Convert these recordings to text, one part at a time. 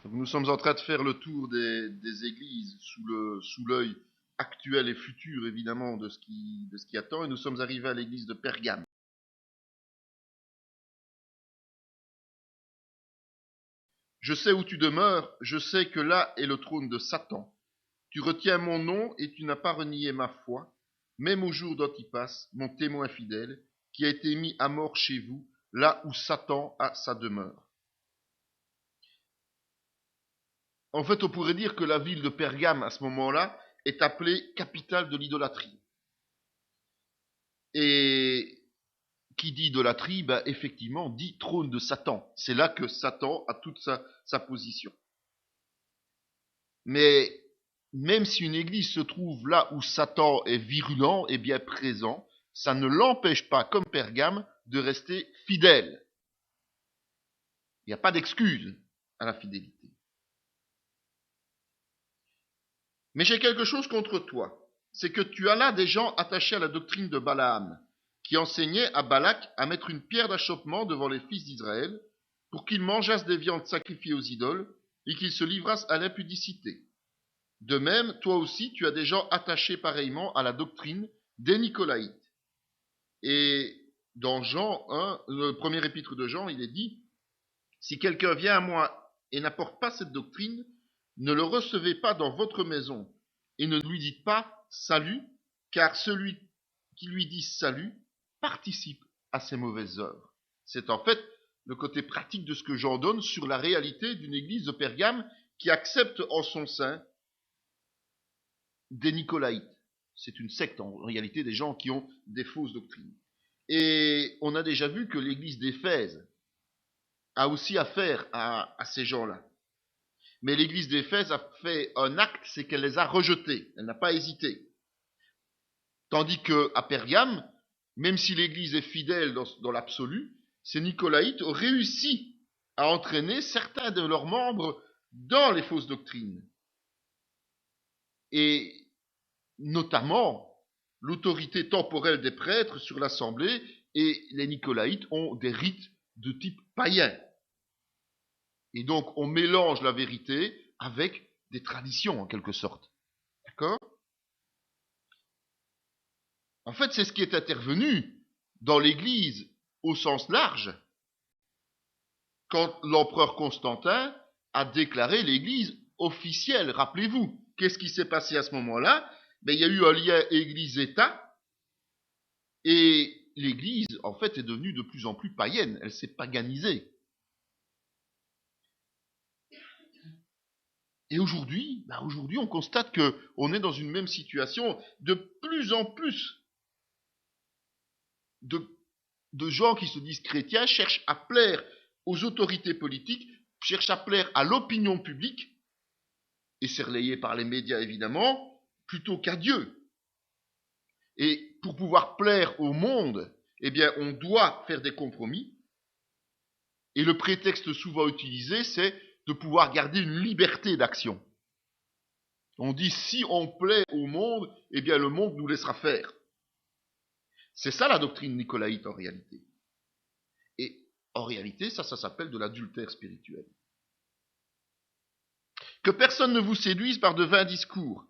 Donc nous sommes en train de faire le tour des églises sous l'œil actuel et futur, évidemment, de ce qui attend, et nous sommes arrivés à l'église de Pergame. Je sais où tu demeures, je sais que là est le trône de Satan. Tu retiens mon nom et tu n'as pas renié ma foi, même au jour d'Antipas, mon témoin fidèle, qui a été mis à mort chez vous, là où Satan a sa demeure. En fait, on pourrait dire que la ville de Pergame, à ce moment-là, est appelée capitale de l'idolâtrie. Et qui dit idolâtrie, effectivement, dit trône de Satan. C'est là que Satan a toute sa position. Mais même si une église se trouve là où Satan est virulent et bien présent, ça ne l'empêche pas, comme Pergame, de rester fidèle. Il n'y a pas d'excuse à la fidélité. Mais j'ai quelque chose contre toi. C'est que tu as là des gens attachés à la doctrine de Balaam, qui enseignait à Balak à mettre une pierre d'achoppement devant les fils d'Israël, pour qu'ils mangeassent des viandes sacrifiées aux idoles, et qu'ils se livrassent à l'impudicité. De même, toi aussi, tu as des gens attachés pareillement à la doctrine des Nicolaïtes. Et dans Jean 1, le premier épître de Jean, il est dit, si quelqu'un vient à moi et n'apporte pas cette doctrine, ne le recevez pas dans votre maison et ne lui dites pas salut, car celui qui lui dit salut participe à ses mauvaises œuvres. C'est en fait le côté pratique de ce que Jean donne sur la réalité d'une église de Pergame qui accepte en son sein des Nicolaïtes. C'est une secte en réalité, des gens qui ont des fausses doctrines. Et on a déjà vu que l'église d'Éphèse a aussi affaire à ces gens-là. Mais l'église d'Éphèse a fait un acte, c'est qu'elle les a rejetés. Elle n'a pas hésité. Tandis qu'à Pergame, même si l'église est fidèle dans l'absolu, ces Nicolaïtes ont réussi à entraîner certains de leurs membres dans les fausses doctrines. Et notamment l'autorité temporelle des prêtres sur l'assemblée, et les Nicolaïtes ont des rites de type païen. Et donc on mélange la vérité avec des traditions en quelque sorte. D'accord ? En fait, c'est ce qui est intervenu dans l'Église au sens large quand l'empereur Constantin a déclaré l'Église officielle. Rappelez-vous, qu'est-ce qui s'est passé à ce moment-là ? Il y a eu un lien Église-État et l'Église, en fait, est devenue de plus en plus païenne. Elle s'est paganisée. Et aujourd'hui, on constate qu'on est dans une même situation. De plus en plus de gens qui se disent chrétiens cherchent à plaire aux autorités politiques, cherchent à plaire à l'opinion publique, et c'est relayé par les médias évidemment, plutôt qu'à Dieu. Et pour pouvoir plaire au monde, on doit faire des compromis, et le prétexte souvent utilisé, c'est de pouvoir garder une liberté d'action. On dit, si on plaît au monde, le monde nous laissera faire. C'est ça la doctrine nicolaïte en réalité. Et en réalité, ça s'appelle de l'adultère spirituel. Que personne ne vous séduise par de vains discours,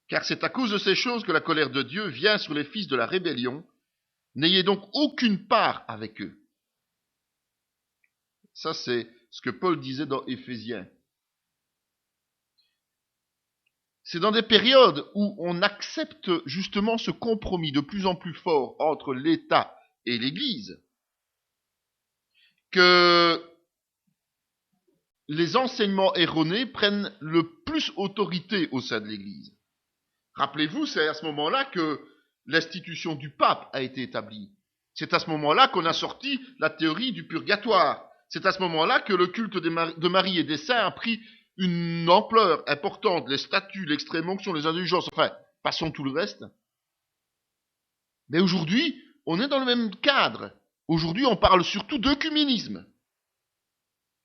car c'est à cause de ces choses que la colère de Dieu vient sur les fils de la rébellion. N'ayez donc aucune part avec eux. Ça, c'est ce que Paul disait dans Éphésiens. C'est dans des périodes où on accepte justement ce compromis de plus en plus fort entre l'État et l'Église que les enseignements erronés prennent le plus autorité au sein de l'Église. Rappelez-vous, c'est à ce moment-là que l'institution du pape a été établie. C'est à ce moment-là qu'on a sorti la théorie du purgatoire. C'est à ce moment-là que le culte de Marie et des saints a pris une ampleur importante, les statuts, l'extrême-onction, les indulgences, enfin, passons tout le reste. Mais aujourd'hui, on est dans le même cadre. Aujourd'hui, on parle surtout d'œcuménisme.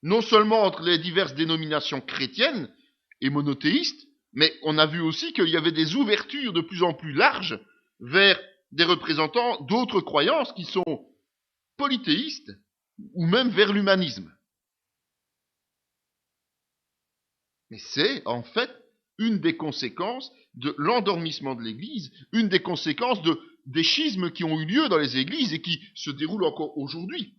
Non seulement entre les diverses dénominations chrétiennes et monothéistes, mais on a vu aussi qu'il y avait des ouvertures de plus en plus larges vers des représentants d'autres croyances qui sont polythéistes ou même vers l'humanisme. Mais c'est en fait une des conséquences de l'endormissement de l'Église, une des conséquences des schismes qui ont eu lieu dans les églises et qui se déroulent encore aujourd'hui.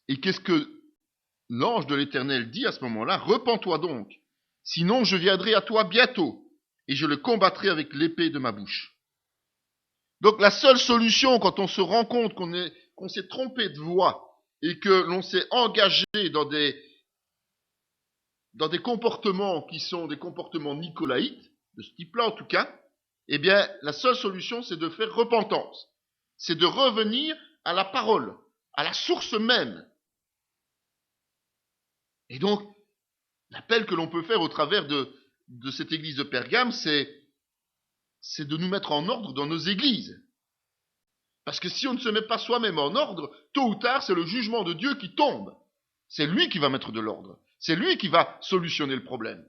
Et qu'est-ce que l'ange de l'Éternel dit à ce moment-là? Repens-toi donc, sinon je viendrai à toi bientôt, et je le combattrai avec l'épée de ma bouche. Donc la seule solution quand on se rend compte qu'on s'est trompé de voie et que l'on s'est engagé dans des comportements qui sont des comportements nicolaïtes, de ce type-là en tout cas, eh bien la seule solution c'est de faire repentance. C'est de revenir à la parole, à la source même. Et donc, l'appel que l'on peut faire au travers de cette église de Pergame, c'est de nous mettre en ordre dans nos églises. Parce que si on ne se met pas soi-même en ordre, tôt ou tard, c'est le jugement de Dieu qui tombe. C'est lui qui va mettre de l'ordre. C'est lui qui va solutionner le problème.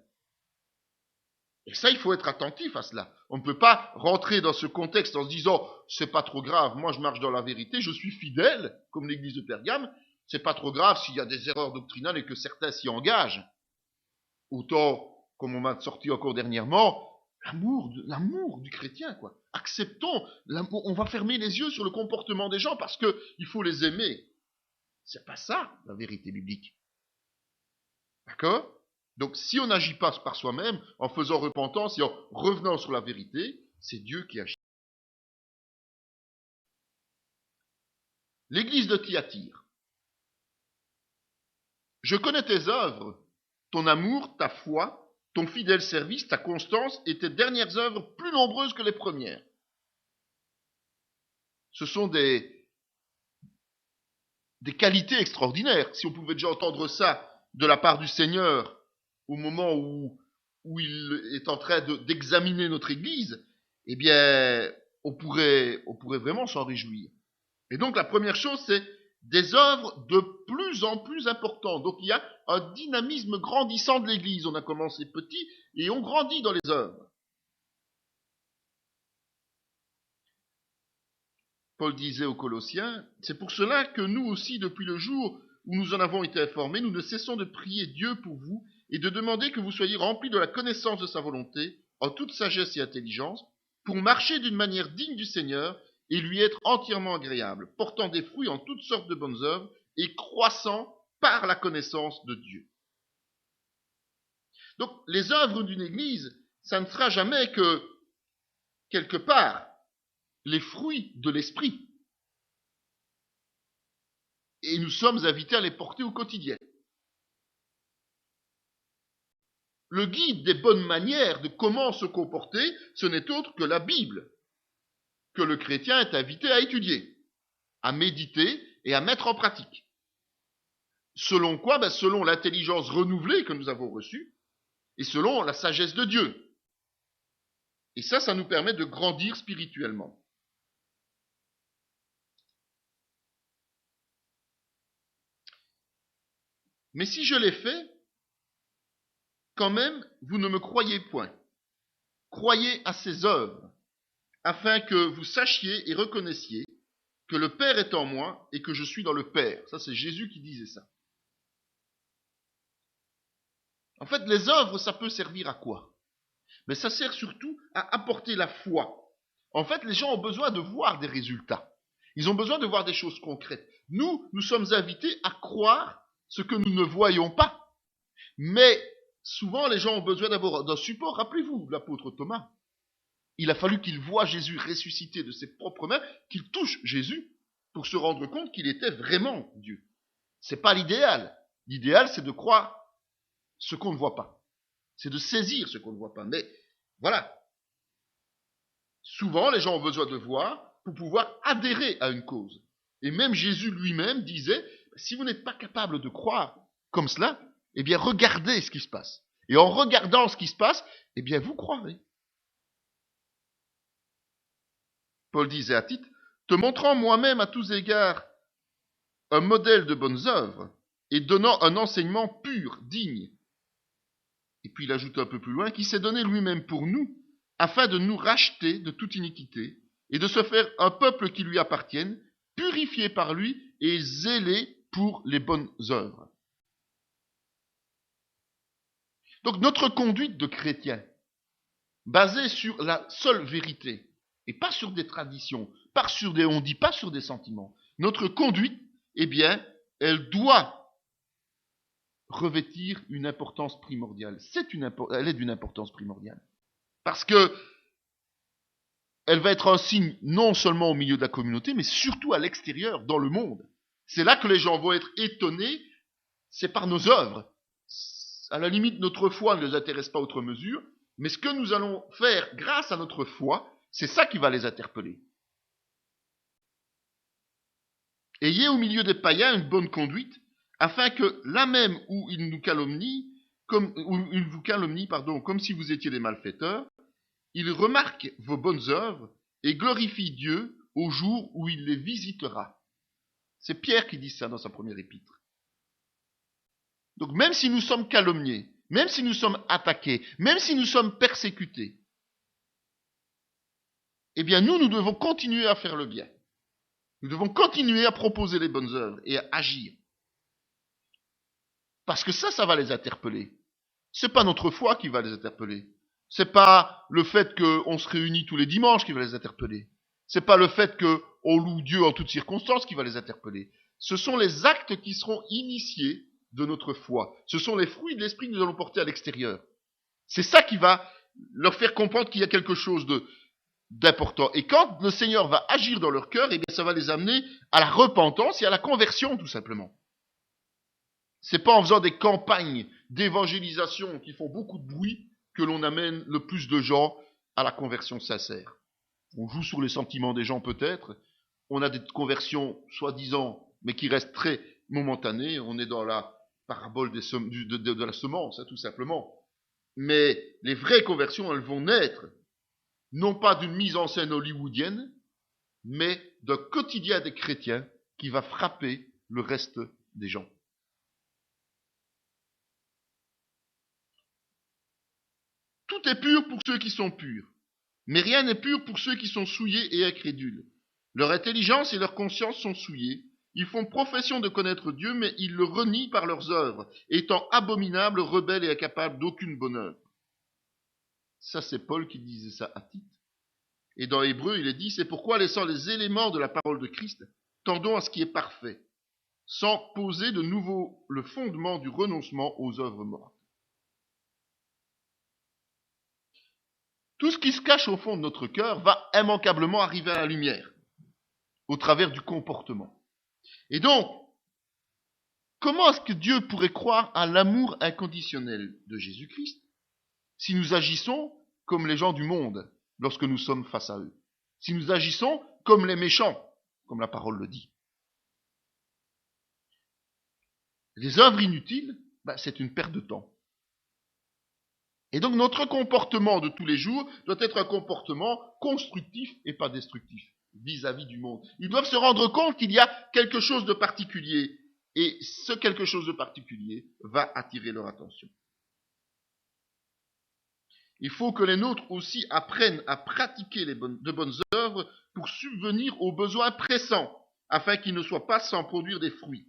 Et ça, il faut être attentif à cela. On ne peut pas rentrer dans ce contexte en se disant « c'est pas trop grave, moi je marche dans la vérité, je suis fidèle, comme l'église de Pergame, c'est pas trop grave s'il y a des erreurs doctrinales et que certains s'y engagent. » Autant, comme on m'a sorti encore dernièrement, l'amour du chrétien, quoi. Acceptons l'amour. On va fermer les yeux sur le comportement des gens parce que il faut les aimer. C'est pas ça, la vérité biblique. D'accord? Donc, si on n'agit pas par soi-même, en faisant repentance et en revenant sur la vérité, c'est Dieu qui agit. L'église de Thyatire. Je connais tes œuvres, ton amour, ta foi, ton fidèle service, ta constance et tes dernières œuvres plus nombreuses que les premières. Ce sont des qualités extraordinaires. Si on pouvait déjà entendre ça de la part du Seigneur au moment où il est en train d'examiner notre Église, eh bien, on pourrait vraiment s'en réjouir. Et donc, la première chose, c'est des œuvres de plus en plus importantes. Donc, il y a un dynamisme grandissant de l'Église. On a commencé petit et on grandit dans les œuvres. Paul disait aux Colossiens, c'est pour cela que nous aussi, depuis le jour où nous en avons été informés, nous ne cessons de prier Dieu pour vous et de demander que vous soyez remplis de la connaissance de sa volonté, en toute sagesse et intelligence, pour marcher d'une manière digne du Seigneur et lui être entièrement agréable, portant des fruits en toutes sortes de bonnes œuvres et croissant par la connaissance de Dieu. Donc, les œuvres d'une église, ça ne sera jamais que, quelque part, les fruits de l'esprit. Et nous sommes invités à les porter au quotidien. Le guide des bonnes manières de comment se comporter, ce n'est autre que la Bible, que le chrétien est invité à étudier, à méditer et à mettre en pratique. Selon quoi? Selon l'intelligence renouvelée que nous avons reçue et selon la sagesse de Dieu. Et ça nous permet de grandir spirituellement. Mais si je l'ai fait, quand même, vous ne me croyez point. Croyez à ses œuvres, afin que vous sachiez et reconnaissiez que le Père est en moi et que je suis dans le Père. Ça, c'est Jésus qui disait ça. En fait, les œuvres, ça peut servir à quoi? Mais ça sert surtout à apporter la foi. En fait, les gens ont besoin de voir des résultats. Ils ont besoin de voir des choses concrètes. Nous sommes invités à croire ce que nous ne voyons pas. Mais souvent, les gens ont besoin d'abord d'un support. Rappelez-vous l'apôtre Thomas. Il a fallu qu'il voie Jésus ressuscité de ses propres mains, qu'il touche Jésus pour se rendre compte qu'il était vraiment Dieu. C'est pas l'idéal. L'idéal, c'est de croire ce qu'on ne voit pas. C'est de saisir ce qu'on ne voit pas. Mais voilà. Souvent, les gens ont besoin de voir pour pouvoir adhérer à une cause. Et même Jésus lui-même disait, si vous n'êtes pas capable de croire comme cela, eh bien, regardez ce qui se passe. Et en regardant ce qui se passe, eh bien, vous croirez. Paul disait à Tite, te montrant moi-même à tous égards un modèle de bonnes œuvres et donnant un enseignement pur, digne. Et puis il ajoute un peu plus loin, qui s'est donné lui-même pour nous, afin de nous racheter de toute iniquité et de se faire un peuple qui lui appartienne, purifié par lui et zélé pour les bonnes œuvres. Donc notre conduite de chrétien, basée sur la seule vérité, et pas sur des traditions, pas sur des on-dit, pas sur des sentiments. Notre conduite, eh bien, elle doit revêtir une importance primordiale. Elle est d'une importance primordiale. Parce que elle va être un signe non seulement au milieu de la communauté, mais surtout à l'extérieur, dans le monde. C'est là que les gens vont être étonnés, c'est par nos œuvres. À la limite, notre foi ne les intéresse pas outre mesure, mais ce que nous allons faire grâce à notre foi, c'est ça qui va les interpeller. Ayez au milieu des païens une bonne conduite, afin que là même où ils nous calomnient, comme si vous étiez des malfaiteurs, ils remarquent vos bonnes œuvres et glorifient Dieu au jour où il les visitera. C'est Pierre qui dit ça dans sa première épître. Donc même si nous sommes calomniés, même si nous sommes attaqués, même si nous sommes persécutés, eh bien nous devons continuer à faire le bien. Nous devons continuer à proposer les bonnes œuvres et à agir. Parce que ça va les interpeller. C'est pas notre foi qui va les interpeller. C'est pas le fait qu'on se réunit tous les dimanches qui va les interpeller. C'est pas le fait qu'on loue Dieu en toutes circonstances qui va les interpeller. Ce sont les actes qui seront initiés de notre foi. Ce sont les fruits de l'esprit que nous allons porter à l'extérieur. C'est ça qui va leur faire comprendre qu'il y a quelque chose d'important. Et quand le Seigneur va agir dans leur cœur, eh bien, ça va les amener à la repentance et à la conversion, tout simplement. C'est pas en faisant des campagnes d'évangélisation qui font beaucoup de bruit que l'on amène le plus de gens à la conversion sincère. On joue sur les sentiments des gens peut-être, on a des conversions soi-disant, mais qui restent très momentanées, on est dans la parabole de la semence, hein, tout simplement. Mais les vraies conversions, elles vont naître, non pas d'une mise en scène hollywoodienne, mais d'un quotidien des chrétiens qui va frapper le reste des gens. Tout est pur pour ceux qui sont purs, mais rien n'est pur pour ceux qui sont souillés et incrédules. Leur intelligence et leur conscience sont souillées. Ils font profession de connaître Dieu, mais ils le renient par leurs œuvres, étant abominables, rebelles et incapables d'aucune bonne œuvre. Ça, c'est Paul qui disait ça à Tite. Et dans Hébreu, il est dit, c'est pourquoi, laissant les éléments de la parole de Christ, tendons à ce qui est parfait, sans poser de nouveau le fondement du renoncement aux œuvres mortes. Tout ce qui se cache au fond de notre cœur va immanquablement arriver à la lumière, au travers du comportement. Et donc, comment est-ce que Dieu pourrait croire à l'amour inconditionnel de Jésus-Christ si nous agissons comme les gens du monde lorsque nous sommes face à eux? Si nous agissons comme les méchants, comme la parole le dit. Les œuvres inutiles, c'est une perte de temps. Et donc notre comportement de tous les jours doit être un comportement constructif et pas destructif vis-à-vis du monde. Ils doivent se rendre compte qu'il y a quelque chose de particulier et ce quelque chose de particulier va attirer leur attention. Il faut que les nôtres aussi apprennent à pratiquer de bonnes œuvres pour subvenir aux besoins pressants afin qu'ils ne soient pas sans produire des fruits.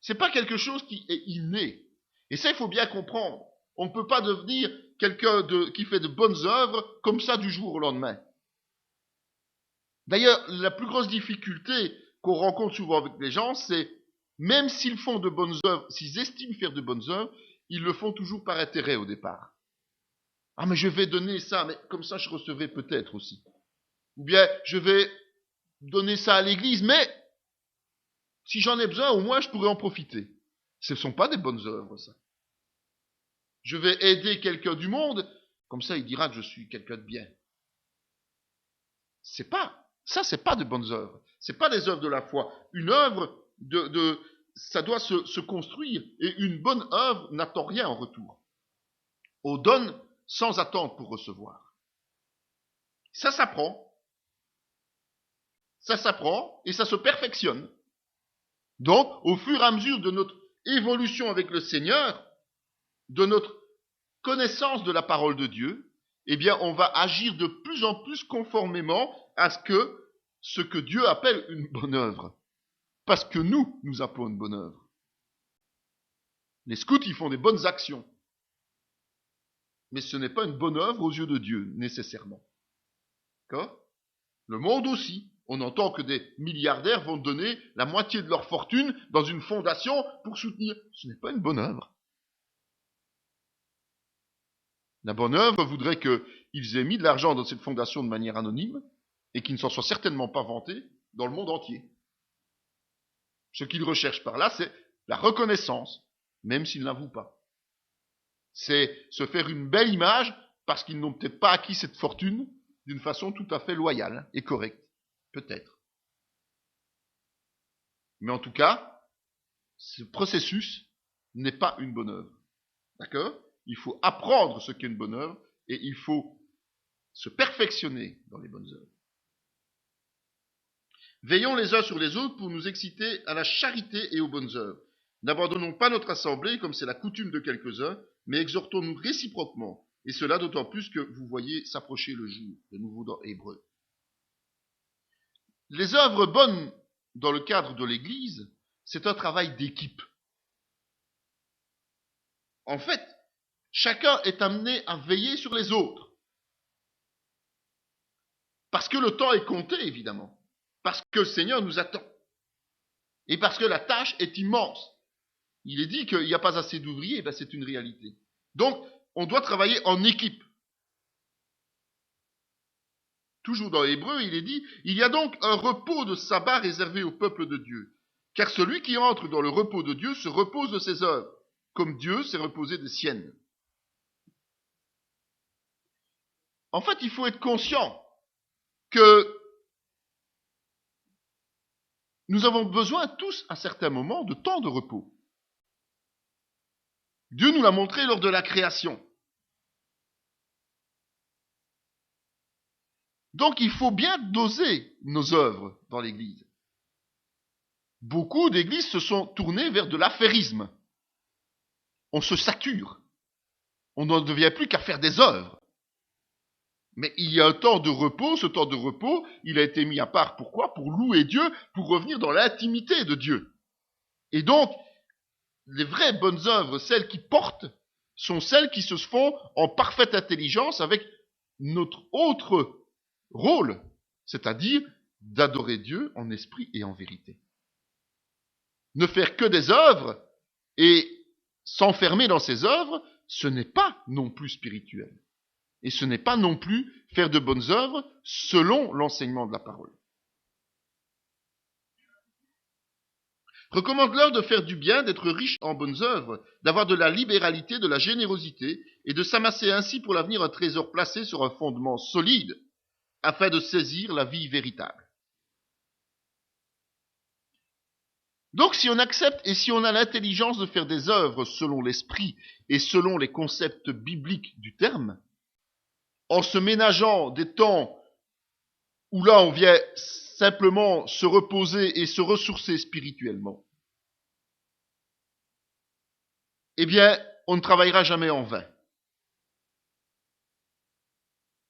C'est pas quelque chose qui est inné. Et ça, il faut bien comprendre. On ne peut pas devenir quelqu'un qui fait de bonnes œuvres comme ça du jour au lendemain. D'ailleurs, la plus grosse difficulté qu'on rencontre souvent avec les gens, c'est même s'ils font de bonnes œuvres, s'ils estiment faire de bonnes œuvres, ils le font toujours par intérêt au départ. Ah, mais je vais donner ça, mais comme ça je recevrai peut-être aussi. Ou bien, je vais donner ça à l'église, mais si j'en ai besoin, au moins je pourrais en profiter. Ce ne sont pas des bonnes œuvres, ça. Je vais aider quelqu'un du monde, comme ça il dira que je suis quelqu'un de bien. C'est pas de bonnes œuvres. C'est pas des œuvres de la foi. Une œuvre ça doit se construire, et une bonne œuvre n'attend rien en retour. On donne sans attendre pour recevoir. Ça s'apprend et ça se perfectionne. Donc, au fur et à mesure de notre évolution avec le Seigneur, de notre connaissance de la parole de Dieu, eh bien, on va agir de plus en plus conformément à ce que Dieu appelle une bonne œuvre. Parce que nous appelons une bonne œuvre. Les scouts, ils font des bonnes actions. mais ce n'est pas une bonne œuvre aux yeux de Dieu, nécessairement. D'accord ? Le monde aussi. On entend que des milliardaires vont donner la moitié de leur fortune dans une fondation pour soutenir. Ce n'est pas une bonne œuvre. La bonne œuvre voudrait qu'ils aient mis de l'argent dans cette fondation de manière anonyme et qu'ils ne s'en soient certainement pas vantés dans le monde entier. Ce qu'ils recherchent par là, c'est la reconnaissance, même s'ils ne l'avouent pas. C'est se faire une belle image parce qu'ils n'ont peut-être pas acquis cette fortune d'une façon tout à fait loyale et correcte. Peut-être. Mais en tout cas, ce processus n'est pas une bonne œuvre. D'accord ? Il faut apprendre ce qu'est une bonne œuvre et il faut se perfectionner dans les bonnes œuvres. Veillons les uns sur les autres pour nous exciter à la charité et aux bonnes œuvres. N'abandonnons pas notre assemblée comme c'est la coutume de quelques-uns, mais exhortons-nous réciproquement, et cela d'autant plus que vous voyez s'approcher le jour, de nouveau dans Hébreux. Les œuvres bonnes dans le cadre de l'Église, c'est un travail d'équipe. En fait, chacun est amené à veiller sur les autres. Parce que le temps est compté, évidemment. Parce que le Seigneur nous attend. Et parce que la tâche est immense. Il est dit qu'il n'y a pas assez d'ouvriers, ben c'est une réalité. Donc, on doit travailler en équipe. Toujours dans Hébreux, il est dit, il y a donc un repos de sabbat réservé au peuple de Dieu. Car celui qui entre dans le repos de Dieu se repose de ses œuvres, comme Dieu s'est reposé des siennes. En fait, il faut être conscient que nous avons besoin tous, à certains moments, de temps de repos. Dieu nous l'a montré lors de la création. Donc il faut bien doser nos œuvres dans l'Église. Beaucoup d'églises se sont tournées vers de l'affairisme. On se sature. On n'en devient plus qu'à faire des œuvres. Mais il y a un temps de repos, ce temps de repos, il a été mis à part. Pourquoi ? Pour louer Dieu, pour revenir dans l'intimité de Dieu. Et donc, les vraies bonnes œuvres, celles qui portent, sont celles qui se font en parfaite intelligence avec notre autre rôle, c'est-à-dire d'adorer Dieu en esprit et en vérité. Ne faire que des œuvres et s'enfermer dans ces œuvres, ce n'est pas non plus spirituel. Et ce n'est pas non plus faire de bonnes œuvres selon l'enseignement de la parole. Recommande-leur de faire du bien, d'être riches en bonnes œuvres, d'avoir de la libéralité, de la générosité, et de s'amasser ainsi pour l'avenir un trésor placé sur un fondement solide, afin de saisir la vie véritable. Donc si on accepte et si on a l'intelligence de faire des œuvres selon l'esprit et selon les concepts bibliques du terme, en se ménageant des temps où là on vient simplement se reposer et se ressourcer spirituellement, eh bien, on ne travaillera jamais en vain.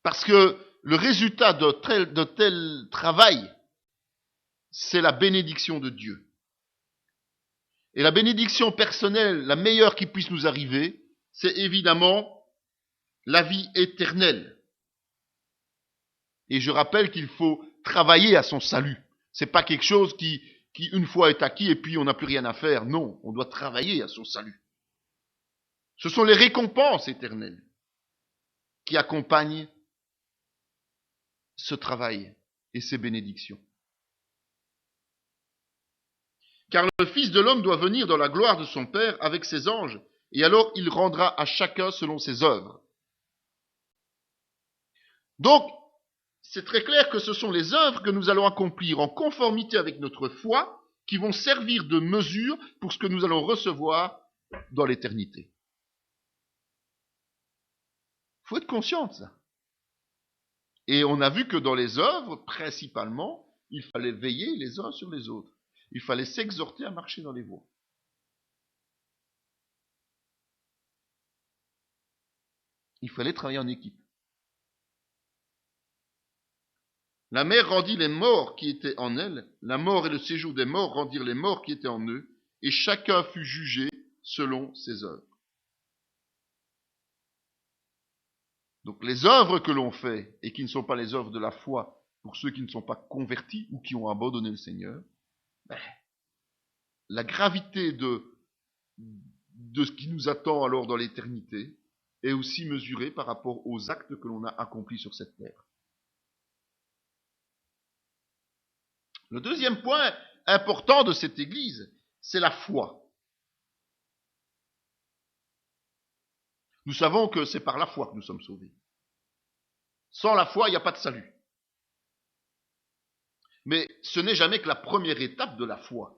Parce que le résultat de tel travail, c'est la bénédiction de Dieu. Et la bénédiction personnelle, la meilleure qui puisse nous arriver, c'est évidemment la vie éternelle. Et je rappelle qu'il faut travailler à son salut. C'est pas quelque chose qui une fois est acquis et puis on n'a plus rien à faire. Non, on doit travailler à son salut. Ce sont les récompenses éternelles qui accompagnent ce travail et ces bénédictions. Car le Fils de l'homme doit venir dans la gloire de son Père avec ses anges, et alors il rendra à chacun selon ses œuvres. Donc, c'est très clair que ce sont les œuvres que nous allons accomplir en conformité avec notre foi qui vont servir de mesure pour ce que nous allons recevoir dans l'éternité. Il faut être conscient de ça. Et on a vu que dans les œuvres, principalement, il fallait veiller les uns sur les autres. Il fallait s'exhorter à marcher dans les voies. Il fallait travailler en équipe. La mer rendit les morts qui étaient en elle, la mort et le séjour des morts rendirent les morts qui étaient en eux, et chacun fut jugé selon ses œuvres. Donc les œuvres que l'on fait et qui ne sont pas les œuvres de la foi pour ceux qui ne sont pas convertis ou qui ont abandonné le Seigneur, la gravité de ce qui nous attend alors dans l'éternité est aussi mesurée par rapport aux actes que l'on a accomplis sur cette terre. Le deuxième point important de cette Église, c'est la foi. Nous savons que c'est par la foi que nous sommes sauvés. Sans la foi, il n'y a pas de salut. Mais ce n'est jamais que la première étape de la foi.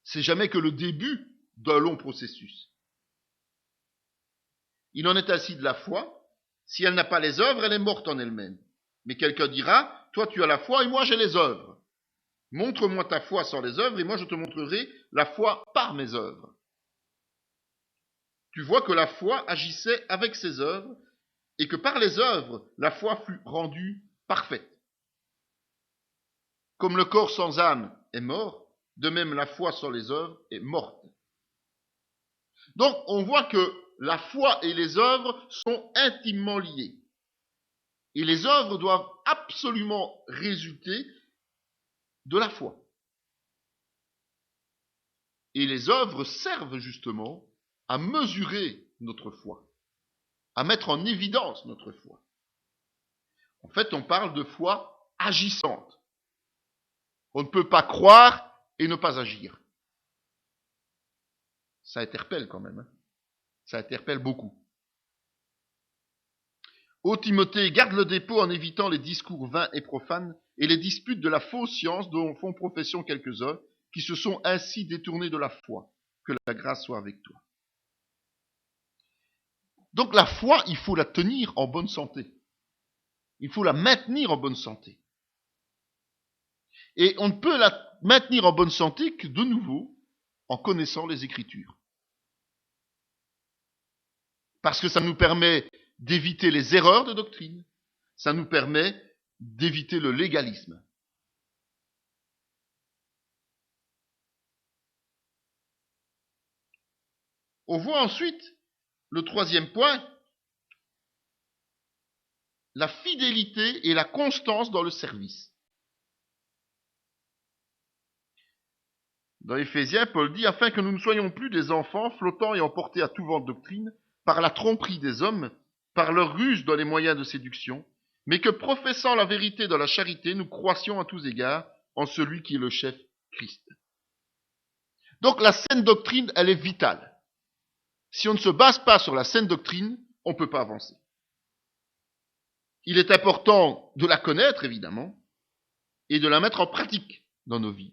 C'est jamais que le début d'un long processus. Il en est ainsi de la foi. Si elle n'a pas les œuvres, elle est morte en elle-même. Mais quelqu'un dira, toi tu as la foi et moi j'ai les œuvres. Montre-moi ta foi sans les œuvres et moi je te montrerai la foi par mes œuvres. Tu vois que la foi agissait avec ses œuvres et que par les œuvres, la foi fut rendue parfaite. Comme le corps sans âme est mort, de même la foi sans les œuvres est morte. Donc on voit que la foi et les œuvres sont intimement liées. Et les œuvres doivent absolument résulter de la foi. Et les œuvres servent justement à mesurer notre foi, à mettre en évidence notre foi. En fait, on parle de foi agissante. On ne peut pas croire et ne pas agir. Ça interpelle quand même. Ça interpelle beaucoup. Ô Timothée, garde le dépôt en évitant les discours vains et profanes et les disputes de la fausse science dont font profession quelques-uns qui se sont ainsi détournés de la foi. Que la grâce soit avec toi. Donc la foi, il faut la tenir en bonne santé. Il faut la maintenir en bonne santé. Et on ne peut la maintenir en bonne santé que de nouveau en connaissant les Écritures. Parce que ça nous permet d'éviter les erreurs de doctrine. Ça nous permet d'éviter le légalisme. On voit ensuite le troisième point, la fidélité et la constance dans le service. Dans Éphésiens, Paul dit, afin que nous ne soyons plus des enfants flottant et emportés à tout vent de doctrine, par la tromperie des hommes, par leur ruse dans les moyens de séduction, mais que professant la vérité dans la charité, nous croissions à tous égards en celui qui est le chef, Christ. Donc la saine doctrine, elle est vitale. Si on ne se base pas sur la saine doctrine, on ne peut pas avancer. Il est important de la connaître, évidemment, et de la mettre en pratique dans nos vies.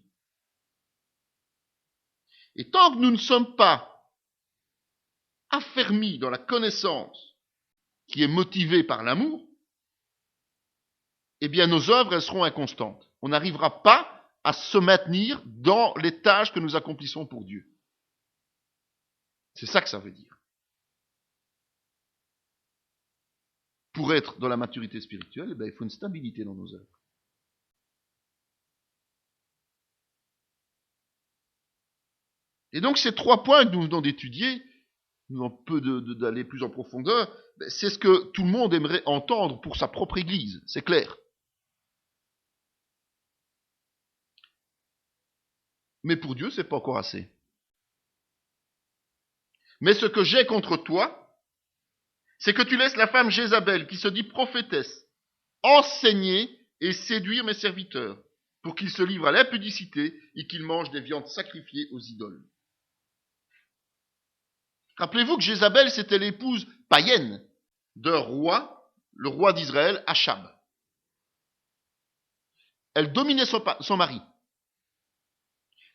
Et tant que nous ne sommes pas affermis dans la connaissance qui est motivée par l'amour, eh bien nos œuvres, elles seront inconstantes. On n'arrivera pas à se maintenir dans les tâches que nous accomplissons pour Dieu. C'est ça que ça veut dire. Pour être dans la maturité spirituelle, eh bien, il faut une stabilité dans nos œuvres. Et donc ces trois points que nous venons d'étudier, nous en peu d'aller plus en profondeur, c'est ce que tout le monde aimerait entendre pour sa propre Église, c'est clair. Mais pour Dieu, c'est pas encore assez. Mais ce que j'ai contre toi, c'est que tu laisses la femme Jézabel, qui se dit prophétesse, enseigner et séduire mes serviteurs, pour qu'ils se livrent à l'impudicité et qu'ils mangent des viandes sacrifiées aux idoles. Rappelez-vous que Jézabel, c'était l'épouse païenne d'un roi, le roi d'Israël, Achab. Elle dominait son mari.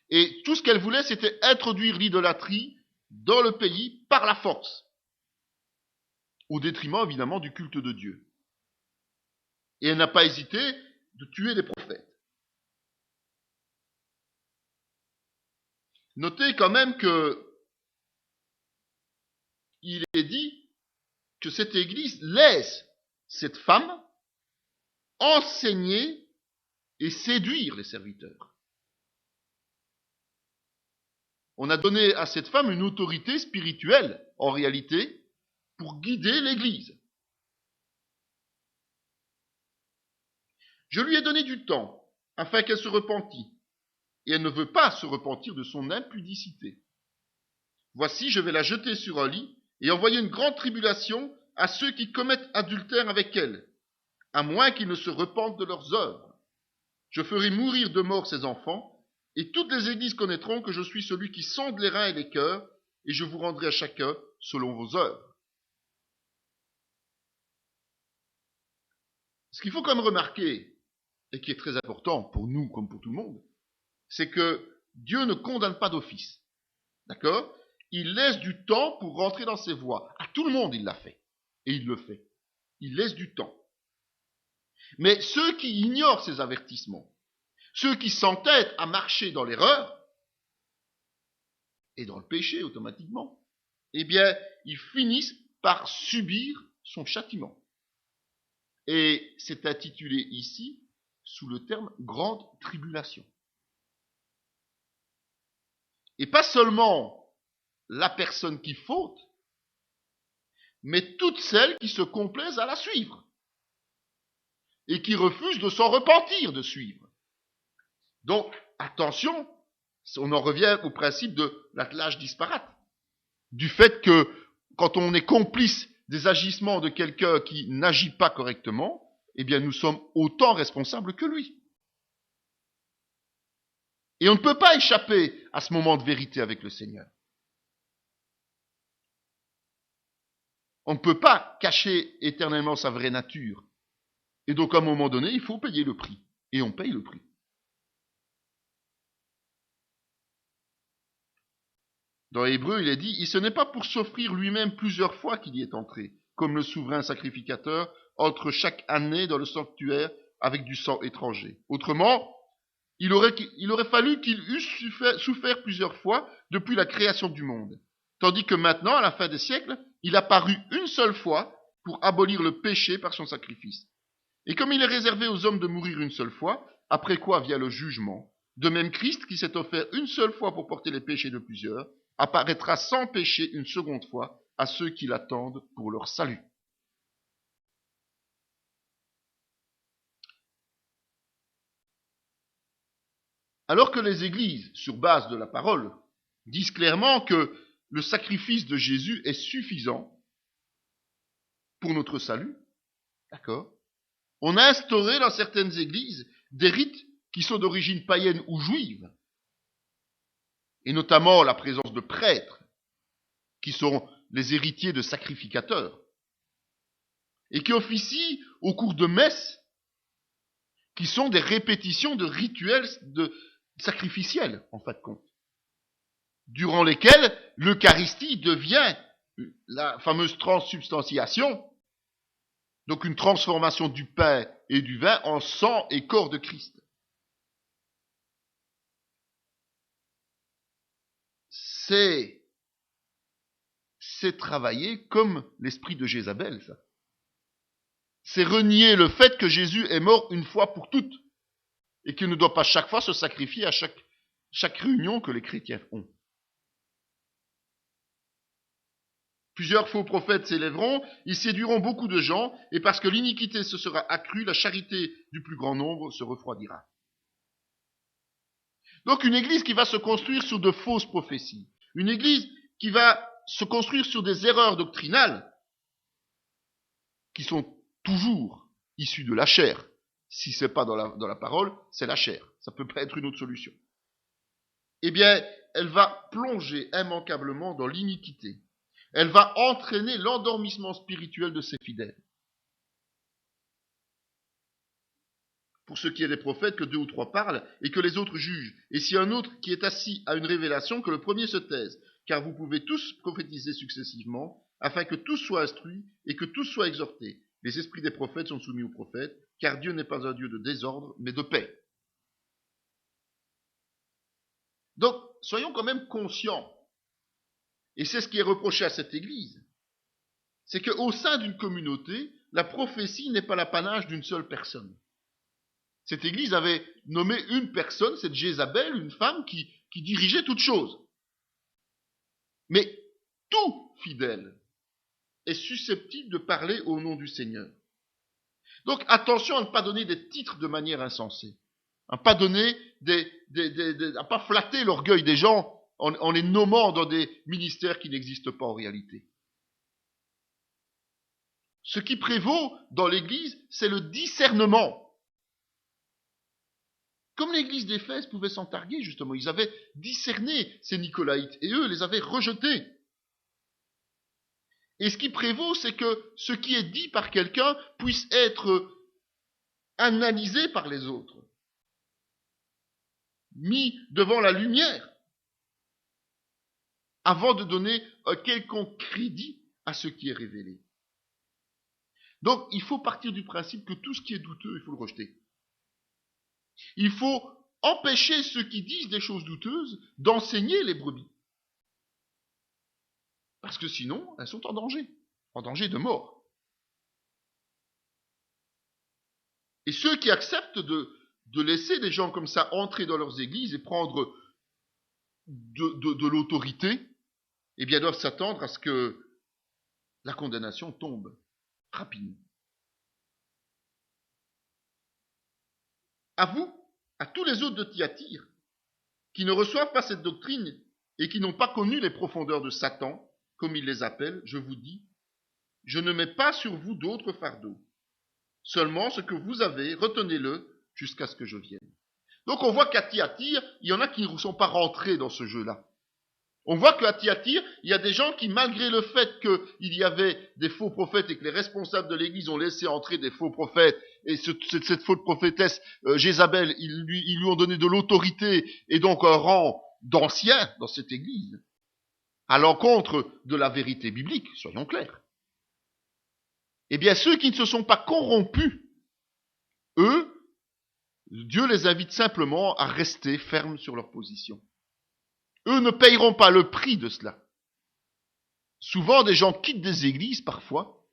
Et tout ce qu'elle voulait, c'était introduire l'idolâtrie dans le pays par la force, au détriment évidemment du culte de Dieu. Et elle n'a pas hésité de tuer des prophètes. Notez quand même que il est dit que cette Église laisse cette femme enseigner et séduire les serviteurs. On a donné à cette femme une autorité spirituelle, en réalité, pour guider l'Église. Je lui ai donné du temps afin qu'elle se repentît, et elle ne veut pas se repentir de son impudicité. Voici, je vais la jeter sur un lit et envoyer une grande tribulation à ceux qui commettent adultère avec elle, à moins qu'ils ne se repentent de leurs œuvres. Je ferai mourir de mort ses enfants, et toutes les églises connaîtront que je suis celui qui sonde les reins et les cœurs, et je vous rendrai à chacun selon vos œuvres. Ce qu'il faut quand même remarquer, et qui est très important pour nous comme pour tout le monde, c'est que Dieu ne condamne pas d'office. D'accord ? Il laisse du temps pour rentrer dans ses voies. À tout le monde, il l'a fait. Et il le fait. Il laisse du temps. Mais ceux qui ignorent ces avertissements, ceux qui s'entêtent à marcher dans l'erreur et dans le péché automatiquement, eh bien, ils finissent par subir son châtiment. Et c'est intitulé ici sous le terme grande tribulation. Et pas seulement la personne qui faute, mais toutes celles qui se complaisent à la suivre et qui refusent de s'en repentir de suivre. Donc, attention, on en revient au principe de l'attelage disparate. Du fait que, quand on est complice des agissements de quelqu'un qui n'agit pas correctement, eh bien, nous sommes autant responsables que lui. Et on ne peut pas échapper à ce moment de vérité avec le Seigneur. On ne peut pas cacher éternellement sa vraie nature. Et donc, à un moment donné, il faut payer le prix. Et on paye le prix. Dans Hébreu, il est dit, « Et ce n'est pas pour s'offrir lui-même plusieurs fois qu'il y est entré, comme le souverain sacrificateur, entre chaque année dans le sanctuaire avec du sang étranger. Autrement, il aurait fallu qu'il eût souffert plusieurs fois depuis la création du monde. Tandis que maintenant, à la fin des siècles, il a paru une seule fois pour abolir le péché par son sacrifice. Et comme il est réservé aux hommes de mourir une seule fois, après quoi vient le jugement, de même Christ, qui s'est offert une seule fois pour porter les péchés de plusieurs, apparaîtra sans péché une seconde fois à ceux qui l'attendent pour leur salut. » Alors que les églises, sur base de la parole, disent clairement que le sacrifice de Jésus est suffisant pour notre salut, d'accord ? On a instauré dans certaines églises des rites qui sont d'origine païenne ou juive, et notamment la présence de prêtres, qui sont les héritiers de sacrificateurs, et qui officient au cours de messes, qui sont des répétitions de rituels sacrificiels, en fin de compte, durant lesquels l'Eucharistie devient la fameuse transsubstantiation, donc une transformation du pain et du vin en sang et corps de Christ. C'est travailler comme l'esprit de Jézabel, ça. C'est renier le fait que Jésus est mort une fois pour toutes et qu'il ne doit pas chaque fois se sacrifier à chaque réunion que les chrétiens ont. Plusieurs faux prophètes s'élèveront, ils séduiront beaucoup de gens, et parce que l'iniquité se sera accrue, la charité du plus grand nombre se refroidira. Donc une église qui va se construire sur de fausses prophéties, une église qui va se construire sur des erreurs doctrinales, qui sont toujours issues de la chair. Si ce n'est pas dans la parole, c'est la chair. Ça ne peut pas être une autre solution. Eh bien, elle va plonger immanquablement dans l'iniquité. Elle va entraîner l'endormissement spirituel de ses fidèles. Pour ce qui est des prophètes, que 2 ou 3 parlent et que les autres jugent. Et si un autre qui est assis à une révélation, que le premier se taise. Car vous pouvez tous prophétiser successivement, afin que tous soient instruits et que tous soient exhortés. Les esprits des prophètes sont soumis aux prophètes, car Dieu n'est pas un Dieu de désordre, mais de paix. Donc, soyons quand même conscients. Et c'est ce qui est reproché à cette église. C'est qu'au sein d'une communauté, la prophétie n'est pas l'apanage d'une seule personne. Cette église avait nommé une personne, cette Jézabel, une femme qui dirigeait toute chose. Mais tout fidèle est susceptible de parler au nom du Seigneur. Donc attention à ne pas donner des titres de manière insensée, à pas donner à pas flatter l'orgueil des gens en les nommant dans des ministères qui n'existent pas en réalité. Ce qui prévaut dans l'Église, c'est le discernement. Comme l'Église d'Éphèse pouvait s'en targuer, justement, ils avaient discerné ces Nicolaïtes et eux les avaient rejetés. Et ce qui prévaut, c'est que ce qui est dit par quelqu'un puisse être analysé par les autres, mis devant la lumière, avant de donner un quelconque crédit à ce qui est révélé. Donc, il faut partir du principe que tout ce qui est douteux, il faut le rejeter. Il faut empêcher ceux qui disent des choses douteuses d'enseigner les brebis. Parce que sinon, elles sont en danger de mort. Et ceux qui acceptent de laisser des gens comme ça entrer dans leurs églises et prendre de l'autorité, eh bien doivent s'attendre à ce que la condamnation tombe rapidement. À vous, à tous les autres de Thyatire, qui ne reçoivent pas cette doctrine et qui n'ont pas connu les profondeurs de Satan, comme il les appelle, je vous dis, je ne mets pas sur vous d'autres fardeaux. Seulement ce que vous avez, retenez-le jusqu'à ce que je vienne. Donc on voit qu'à Thyatire, il y en a qui ne sont pas rentrés dans ce jeu-là. On voit qu'à Thyatire, il y a des gens qui, malgré le fait qu'il y avait des faux prophètes et que les responsables de l'Église ont laissé entrer des faux prophètes, et cette fausse prophétesse, Jézabel, ils lui ont donné de l'autorité et donc un rang d'ancien dans cette Église, à l'encontre de la vérité biblique, soyons clairs. Eh bien, ceux qui ne se sont pas corrompus, eux, Dieu les invite simplement à rester fermes sur leur position. Eux ne payeront pas le prix de cela. Souvent, des gens quittent des églises, parfois,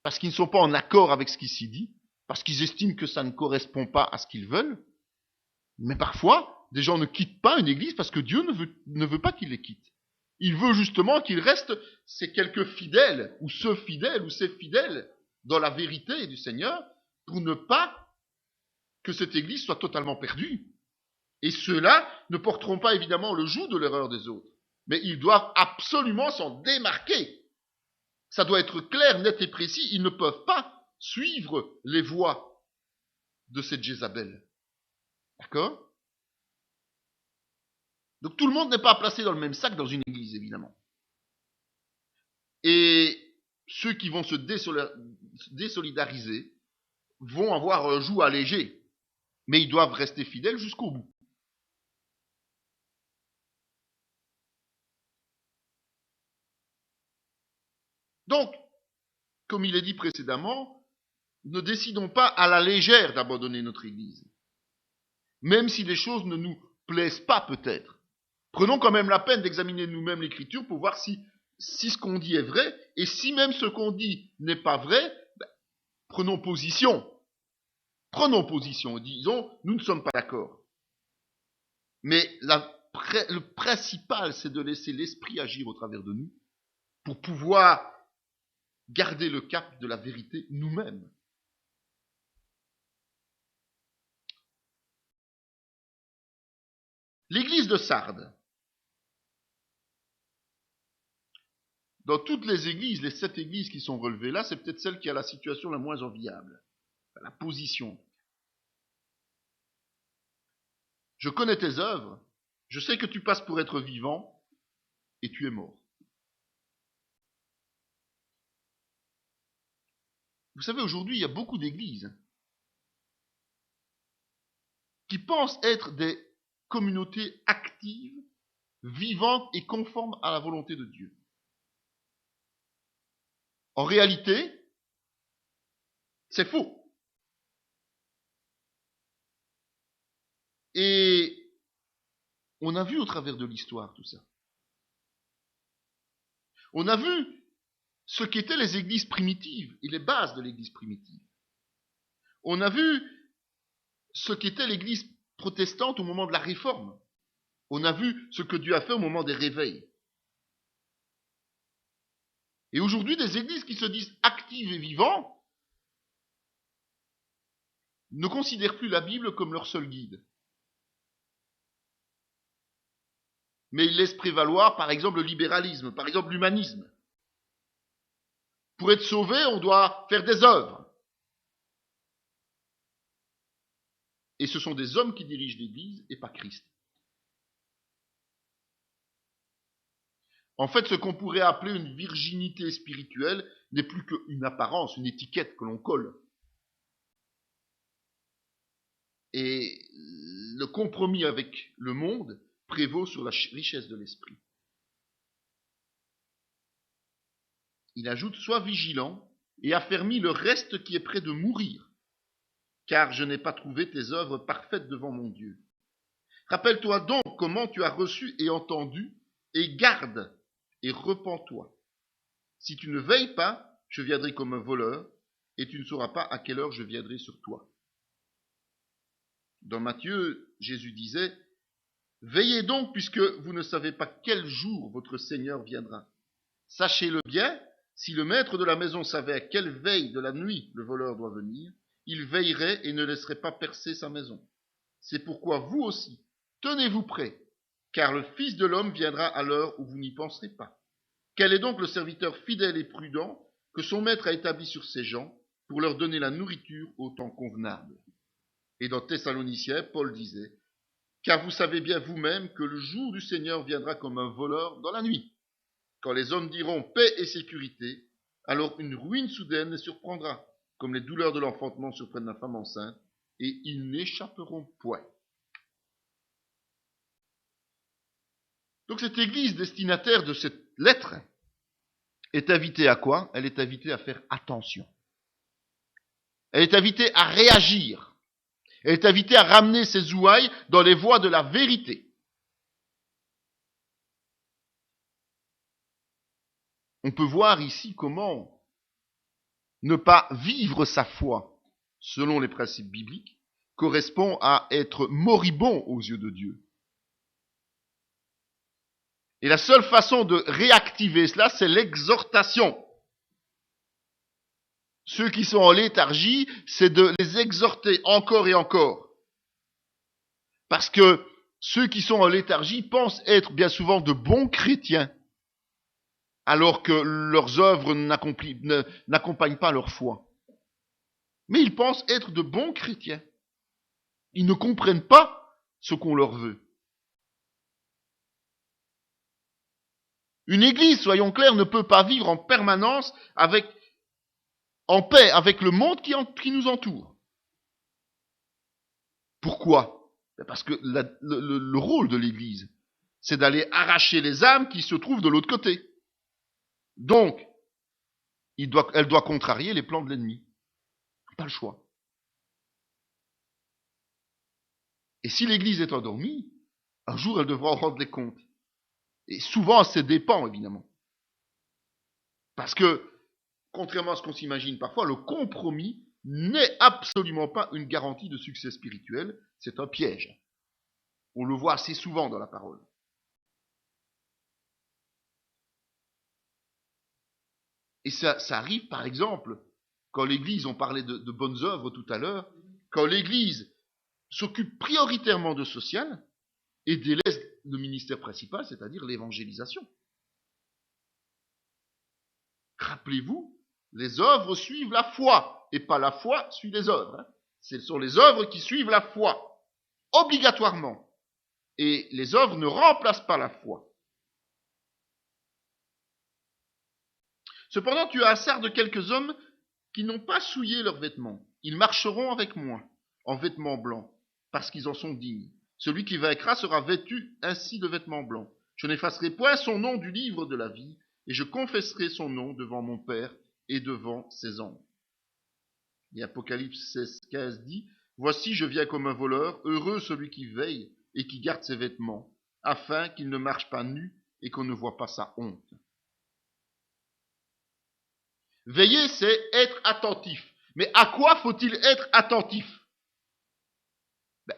parce qu'ils ne sont pas en accord avec ce qui s'y dit, parce qu'ils estiment que ça ne correspond pas à ce qu'ils veulent. Mais parfois, des gens ne quittent pas une église parce que Dieu ne veut pas qu'ils les quittent. Il veut justement qu'ils restent ces quelques fidèles, ou ces fidèles, dans la vérité du Seigneur, pour ne pas que cette église soit totalement perdue. Et ceux-là ne porteront pas évidemment le joug de l'erreur des autres. Mais ils doivent absolument s'en démarquer. Ça doit être clair, net et précis. Ils ne peuvent pas suivre les voies de cette Jézabel. D'accord ? Donc tout le monde n'est pas placé dans le même sac dans une église, évidemment. Et ceux qui vont se désolidariser vont avoir un joug allégé. Mais ils doivent rester fidèles jusqu'au bout. Donc, comme il est dit précédemment, ne décidons pas à la légère d'abandonner notre Église. Même si les choses ne nous plaisent pas peut-être. Prenons quand même la peine d'examiner nous-mêmes l'Écriture pour voir si ce qu'on dit est vrai, et si même ce qu'on dit n'est pas vrai, prenons position. Prenons position, disons, nous ne sommes pas d'accord. Mais le principal, c'est de laisser l'Esprit agir au travers de nous pour pouvoir garder le cap de la vérité nous-mêmes. L'église de Sardes. Dans toutes les églises, les 7 églises qui sont relevées là, c'est peut-être celle qui a la situation la moins enviable. La position. Je connais tes œuvres, je sais que tu passes pour être vivant, et tu es mort. Vous savez, aujourd'hui, il y a beaucoup d'églises qui pensent être des communautés actives, vivantes et conformes à la volonté de Dieu. En réalité, c'est faux. Et on a vu au travers de l'histoire tout ça. On a vu ce qu'étaient les églises primitives et les bases de l'église primitive. On a vu ce qu'était l'église protestante au moment de la Réforme. On a vu ce que Dieu a fait au moment des réveils. Et aujourd'hui, des églises qui se disent actives et vivantes ne considèrent plus la Bible comme leur seul guide. Mais ils laissent prévaloir, par exemple, le libéralisme, par exemple, l'humanisme. Pour être sauvé, on doit faire des œuvres. Et ce sont des hommes qui dirigent l'Église et pas Christ. En fait, ce qu'on pourrait appeler une virginité spirituelle n'est plus qu'une apparence, une étiquette que l'on colle. Et le compromis avec le monde prévaut sur la richesse de l'esprit. Il ajoute, sois vigilant et affermis le reste qui est près de mourir, car je n'ai pas trouvé tes œuvres parfaites devant mon Dieu. Rappelle-toi donc comment tu as reçu et entendu, et garde et repens-toi. Si tu ne veilles pas, je viendrai comme un voleur, et tu ne sauras pas à quelle heure je viendrai sur toi. Dans Matthieu, Jésus disait, veillez donc puisque vous ne savez pas quel jour votre Seigneur viendra. Sachez-le bien, si le maître de la maison savait à quelle veille de la nuit le voleur doit venir, il veillerait et ne laisserait pas percer sa maison. C'est pourquoi vous aussi, tenez-vous prêts, car le Fils de l'homme viendra à l'heure où vous n'y penserez pas. Quel est donc le serviteur fidèle et prudent que son maître a établi sur ses gens pour leur donner la nourriture au temps convenable? Et dans Thessaloniciens, Paul disait, car vous savez bien vous-même que le jour du Seigneur viendra comme un voleur dans la nuit. Quand les hommes diront paix et sécurité, alors une ruine soudaine les surprendra, comme les douleurs de l'enfantement surprennent la femme enceinte, et ils n'échapperont point. Donc cette église destinataire de cette lettre est invitée à quoi? Elle est invitée à faire attention. Elle est invitée à réagir. Elle est invitée à ramener ses ouailles dans les voies de la vérité. On peut voir ici comment ne pas vivre sa foi selon les principes bibliques correspond à être moribond aux yeux de Dieu. Et la seule façon de réactiver cela, c'est l'exhortation. Ceux qui sont en léthargie, c'est de les exhorter encore et encore. Parce que ceux qui sont en léthargie pensent être bien souvent de bons chrétiens, alors que leurs œuvres n'accompagnent pas leur foi. Mais ils pensent être de bons chrétiens. Ils ne comprennent pas ce qu'on leur veut. Une église, soyons clairs, ne peut pas vivre en permanence en paix avec le monde qui nous entoure. Pourquoi? Parce que le rôle de l'église, c'est d'aller arracher les âmes qui se trouvent de l'autre côté. Donc, elle doit contrarier les plans de l'ennemi. Pas le choix. Et si l'église est endormie, un jour elle devra en rendre les comptes. Et souvent à ses dépens, évidemment. Parce que, contrairement à ce qu'on s'imagine parfois, le compromis n'est absolument pas une garantie de succès spirituel, c'est un piège. On le voit assez souvent dans la parole. Et ça arrive, par exemple, quand l'Église, on parlait de bonnes œuvres tout à l'heure, quand l'Église s'occupe prioritairement de social et délaisse le ministère principal, c'est-à-dire l'évangélisation. Rappelez-vous, les œuvres suivent la foi, et pas la foi suit les œuvres. Ce sont les œuvres qui suivent la foi, obligatoirement. Et les œuvres ne remplacent pas la foi. Cependant, tu as assard de quelques hommes qui n'ont pas souillé leurs vêtements. Ils marcheront avec moi, en vêtements blancs, parce qu'ils en sont dignes. Celui qui vaincra sera vêtu ainsi de vêtements blancs. Je n'effacerai point son nom du livre de la vie, et je confesserai son nom devant mon Père et devant ses anges. Et Apocalypse 16:15 dit, voici je viens comme un voleur, heureux celui qui veille et qui garde ses vêtements, afin qu'il ne marche pas nu et qu'on ne voit pas sa honte. Veiller, c'est être attentif. Mais à quoi faut-il être attentif?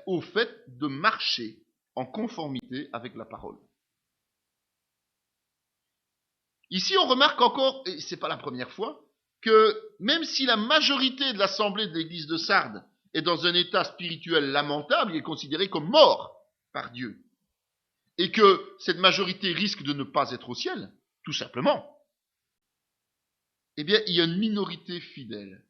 Au fait de marcher en conformité avec la parole. Ici, on remarque encore, et c'est pas la première fois, que même si la majorité de l'assemblée de l'église de Sardes est dans un état spirituel lamentable, il est considéré comme mort par Dieu. Et que cette majorité risque de ne pas être au ciel, tout simplement. Eh bien, il y a une minorité fidèle.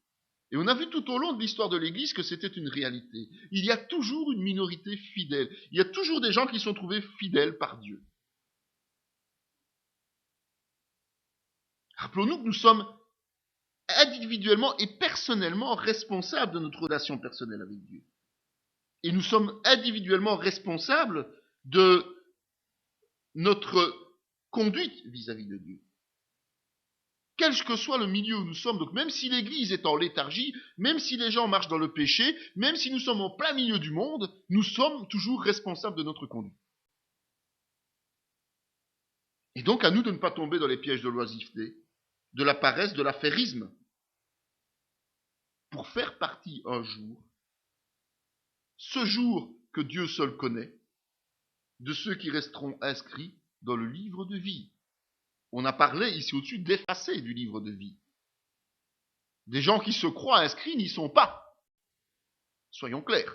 Et on a vu tout au long de l'histoire de l'Église que c'était une réalité. Il y a toujours une minorité fidèle. Il y a toujours des gens qui sont trouvés fidèles par Dieu. Rappelons-nous que nous sommes individuellement et personnellement responsables de notre relation personnelle avec Dieu. Et nous sommes individuellement responsables de notre conduite vis-à-vis de Dieu. Quel que soit le milieu où nous sommes, donc même si l'Église est en léthargie, même si les gens marchent dans le péché, même si nous sommes en plein milieu du monde, nous sommes toujours responsables de notre conduite. Et donc à nous de ne pas tomber dans les pièges de l'oisiveté, de la paresse, de l'affairisme, pour faire partie un jour, ce jour que Dieu seul connaît, de ceux qui resteront inscrits dans le livre de vie. On a parlé ici au-dessus d'effacer du livre de vie. Des gens qui se croient inscrits n'y sont pas. Soyons clairs.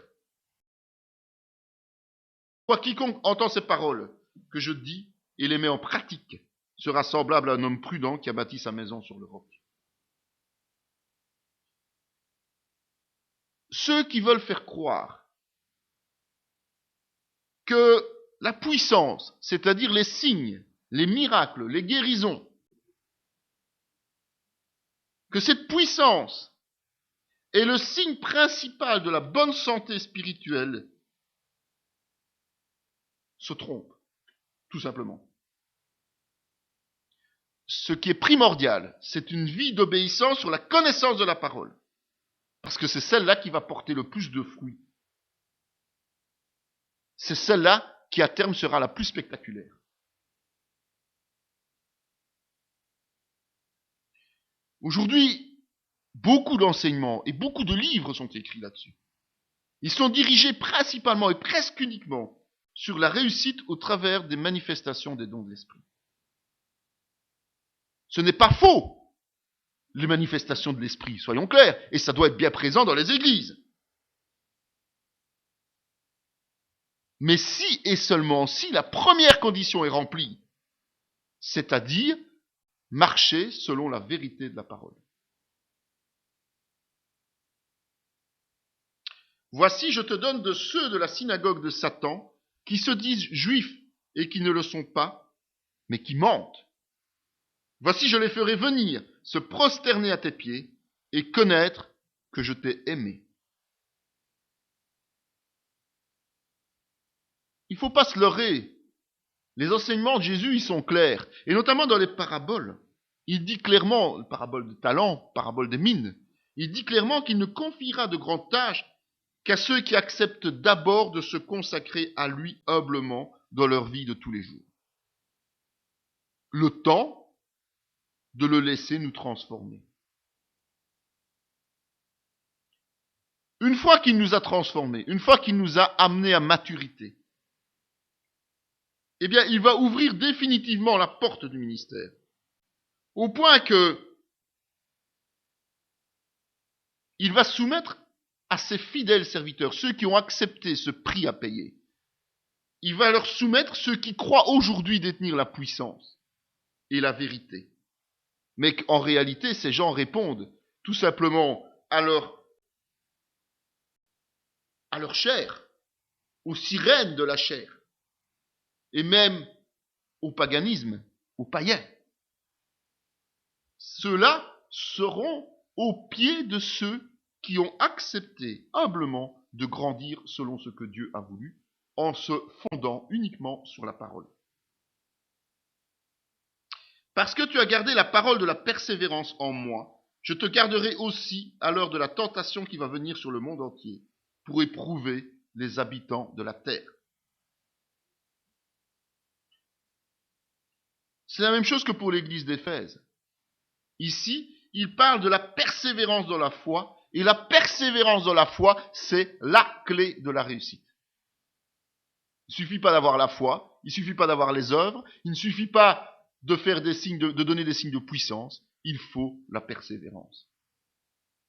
Quoi quiconque entend ces paroles que je dis et les met en pratique sera semblable à un homme prudent qui a bâti sa maison sur le roc. Ceux qui veulent faire croire que la puissance, c'est-à-dire les signes, les miracles, les guérisons, que cette puissance est le signe principal de la bonne santé spirituelle, se trompent, tout simplement. Ce qui est primordial, c'est une vie d'obéissance sur la connaissance de la parole. Parce que c'est celle-là qui va porter le plus de fruits. C'est celle-là qui à terme sera la plus spectaculaire. Aujourd'hui, beaucoup d'enseignements et beaucoup de livres sont écrits là-dessus. Ils sont dirigés principalement et presque uniquement sur la réussite au travers des manifestations des dons de l'esprit. Ce n'est pas faux, les manifestations de l'esprit, soyons clairs, et ça doit être bien présent dans les églises. Mais si et seulement si la première condition est remplie, c'est-à-dire marcher selon la vérité de la parole. Voici, je te donne de ceux de la synagogue de Satan qui se disent juifs et qui ne le sont pas, mais qui mentent. Voici, je les ferai venir, se prosterner à tes pieds et connaître que je t'ai aimé. Il ne faut pas se leurrer. Les enseignements de Jésus, ils sont clairs. Et notamment dans les paraboles. Il dit clairement, parabole de talent, parabole des mines, il dit clairement qu'il ne confiera de grandes tâches qu'à ceux qui acceptent d'abord de se consacrer à lui humblement dans leur vie de tous les jours. Le temps de le laisser nous transformer. Une fois qu'il nous a transformés, une fois qu'il nous a amenés à maturité, eh bien, il va ouvrir définitivement la porte du ministère. Au point que il va soumettre à ses fidèles serviteurs, ceux qui ont accepté ce prix à payer. Il va leur soumettre ceux qui croient aujourd'hui détenir la puissance et la vérité. Mais qu'en réalité, ces gens répondent tout simplement à leur chair, aux sirènes de la chair, et même au paganisme, aux païens. Ceux-là seront au pied de ceux qui ont accepté humblement de grandir selon ce que Dieu a voulu, en se fondant uniquement sur la parole. Parce que tu as gardé la parole de la persévérance en moi, je te garderai aussi à l'heure de la tentation qui va venir sur le monde entier, pour éprouver les habitants de la terre. C'est la même chose que pour l'église d'Éphèse. Ici, il parle de la persévérance dans la foi, et la persévérance dans la foi, c'est la clé de la réussite. Il ne suffit pas d'avoir la foi, il ne suffit pas d'avoir les œuvres, il ne suffit pas de faire des signes, de donner des signes de puissance, il faut la persévérance.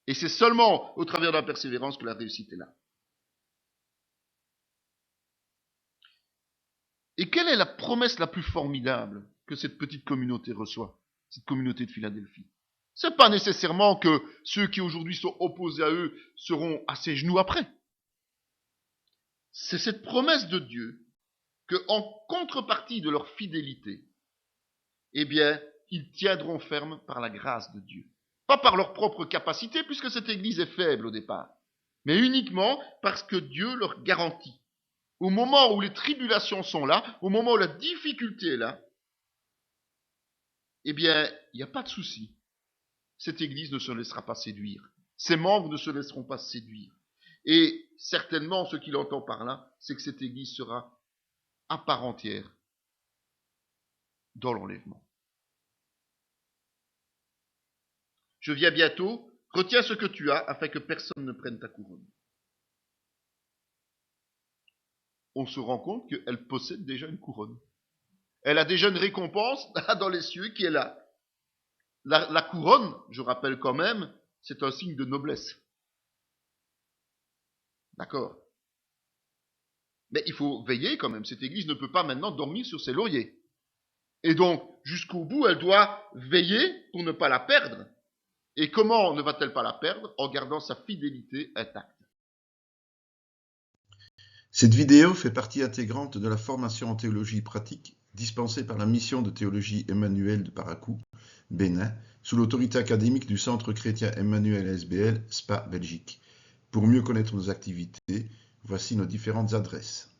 Et c'est seulement au travers de la persévérance que la réussite est là. Et quelle est la promesse la plus formidable que cette petite communauté reçoit, cette communauté de Philadelphie? C'est pas nécessairement que ceux qui aujourd'hui sont opposés à eux seront à ses genoux après. C'est cette promesse de Dieu que, en contrepartie de leur fidélité, eh bien, ils tiendront ferme par la grâce de Dieu. Pas par leur propre capacité, puisque cette église est faible au départ, mais uniquement parce que Dieu leur garantit. Au moment où les tribulations sont là, au moment où la difficulté est là, eh bien, il n'y a pas de souci. Cette église ne se laissera pas séduire. Ses membres ne se laisseront pas séduire. Et certainement, ce qu'il entend par là, c'est que cette église sera à part entière dans l'enlèvement. Je viens bientôt, retiens ce que tu as afin que personne ne prenne ta couronne. On se rend compte qu'elle possède déjà une couronne. Elle a déjà une récompense dans les cieux qui est là. La couronne, je rappelle quand même, c'est un signe de noblesse. D'accord. Mais il faut veiller quand même. Cette église ne peut pas maintenant dormir sur ses lauriers. Et donc, jusqu'au bout, elle doit veiller pour ne pas la perdre. Et comment ne va-t-elle pas la perdre? En gardant sa fidélité intacte. Cette vidéo fait partie intégrante de la formation en théologie pratique dispensée par la mission de théologie Emmanuel de Parakou, Bénin, sous l'autorité académique du Centre chrétien Emmanuel SBL, Spa, Belgique. Pour mieux connaître nos activités, voici nos différentes adresses.